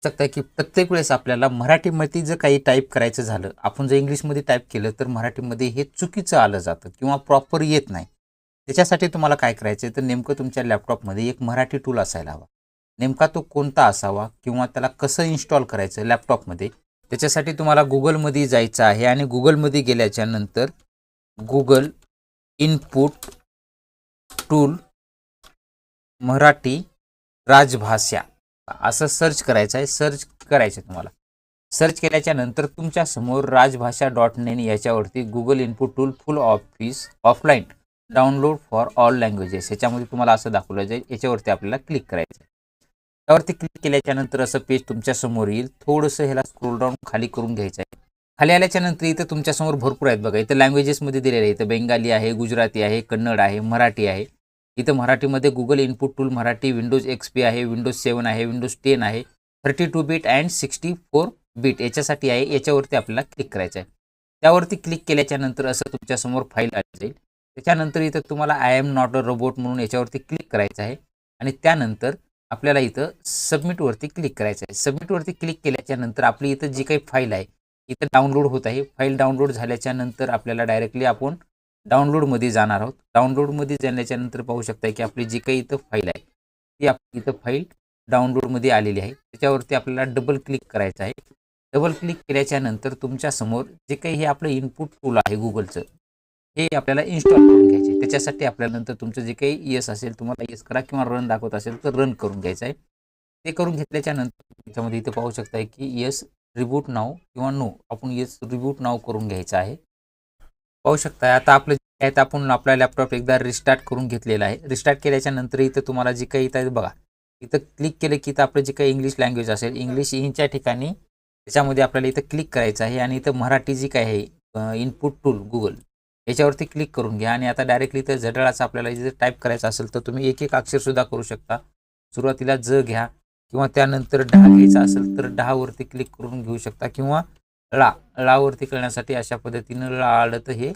शकता की प्रत्येक वेळेस आपल्याला मराठीमध्ये जर काही टाईप करायचं झालं, आपण जर इंग्लिशमध्ये टाईप केलं तर मराठीमध्ये हे चुकीचं आलं जातं किंवा प्रॉपर येत नाही. त्याच्यासाठी तुम्हाला काय करायचं आहे, तर नेमकं तुमच्या लॅपटॉपमध्ये एक मराठी टूल असायला हवा. नेमका तो कोणता असावा किंवा त्याला कसं इन्स्टॉल करायचं लॅपटॉपमध्ये, त्याच्यासाठी तुम्हाला Googleमध्ये जायचं आहे आणि Googleमध्ये गेल्याच्या नंतर Google इनपुट टूल मराठी राजभाषा असं सर्च करायचं आहे. सर्च करायचं तुम्हाला. सर्च केल्याच्या नंतर तुमच्या समोर rajbhasha.in याच्यावरती Google input tool full office offline download for all languages याच्यामध्ये तुम्हाला असं दाखवलं जाईल. याच्यावरती आपल्याला क्लिक करायचं आहे. त्यावरती क्लिक केल्याच्या नंतर असं पेज तुमच्या समोर येईल. थोडंसं ह्याला स्क्रोल डाऊन खाली करून घ्यायचं आहे. खाली आल्याच्या नंतर इथं तुमच्यासमोर भरपूर आहेत बघा. इथं लँग्वेजेसमध्ये दिलेलं आहे. इथं बेंगाली आहे, गुजराती आहे, कन्नड आहे, मराठी आहे. इथं मराठीमध्ये Google input tool Marathi, Windows XP आहे, विंडोज 7 आहे, विंडोज 10 आहे, 32 बिट अँड 64 बिट याच्यासाठी आहे. याच्यावरती आपल्याला क्लिक करायचं आहे. त्यावरती क्लिक केल्याच्या नंतर असं तुमच्यासमोर फाईल आली जाईल. त्याच्यानंतर इथं तुम्हाला I am not a robot म्हणून याच्यावरती क्लिक करायचं आहे आणि त्यानंतर आपल्याला इथं सबमिटवरती क्लिक करायचं आहे. सबमिटवरती क्लिक केल्याच्या नंतर आपली इथं जी काही फाईल आहे इथं डाउनलोड होत आहे. फाईल डाउनलोड झाल्याच्या नंतर आपल्याला डायरेक्टली आपण डाउनलोडमध्ये जाणार आहोत. डाउनलोडमध्ये जाण्याच्या नंतर पाहू शकता की आपली जी काही इथं फाईल आहे ती आपली इथं फाईल डाउनलोडमध्ये आलेली आहे. त्याच्यावरती आपल्याला डबल क्लिक करायचं आहे. डबल क्लिक केल्याच्या नंतर तुमच्यासमोर जे काही हे आपलं इनपुट टूल आहे गुगलचं हे आपल्याला इन्स्टॉल करून घ्यायचे. त्याच्यासाठी आपल्याला नंतर तुमचं जे काही येस असेल तुम्हाला येस करा किंवा रन दाखवत असेल तर रन करून घ्यायचं आहे. ते करून घेतल्याच्या नंतर त्याच्यामध्ये इथं पाहू शकता की येस रिबूट नाव किंवा नो आपण येस रिबूट नाव करून घ्यायचं आहे. पाहू शकता आता आपलं जे आहे आपण आपला लॅपटॉप एकदा रिस्टार्ट करून घेतलेला आहे. रिस्टार्ट केल्याच्या नंतर इथं तुम्हाला जे काही इथं बघा इथं क्लिक केलं की इथं आपलं जे काही इंग्लिश लँग्वेज असेल इंग्लिश इनच्या ठिकाणी त्याच्यामध्ये आपल्याला इथं क्लिक करायचं आहे आणि इथं मराठी जी काय आहे इनपुट टूल गुगल याच्यावरती क्लिक करून घ्या आणि आता डायरेक्टली इथं जडळाचं आपल्याला जर टाईप करायचं असेल तर तुम्ही एक एक अक्षरसुद्धा करू शकता. सुरुवातीला ज घ्या किंवा त्यानंतर ढा घ्यायचा असेल तर ढावरती क्लिक करून घेऊ शकता किंवा ळावरती करण्यासाठी अशा पद्धतीनं ळा आलं तर हे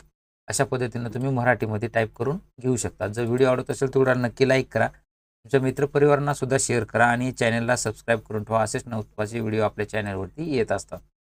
अशा पद्धतीनं तुम्ही मराठीमध्ये टाईप करून घेऊ शकता. जर व्हिडिओ आवडत असेल तर नक्की लाईक करा. तुमच्या मित्रपरिवारांना सुद्धा शेअर करा आणि चॅनलला सबस्क्राईब करून ठेवा. असेच महत्त्वाचे व्हिडिओ आपल्या चॅनलवरती येत असतात.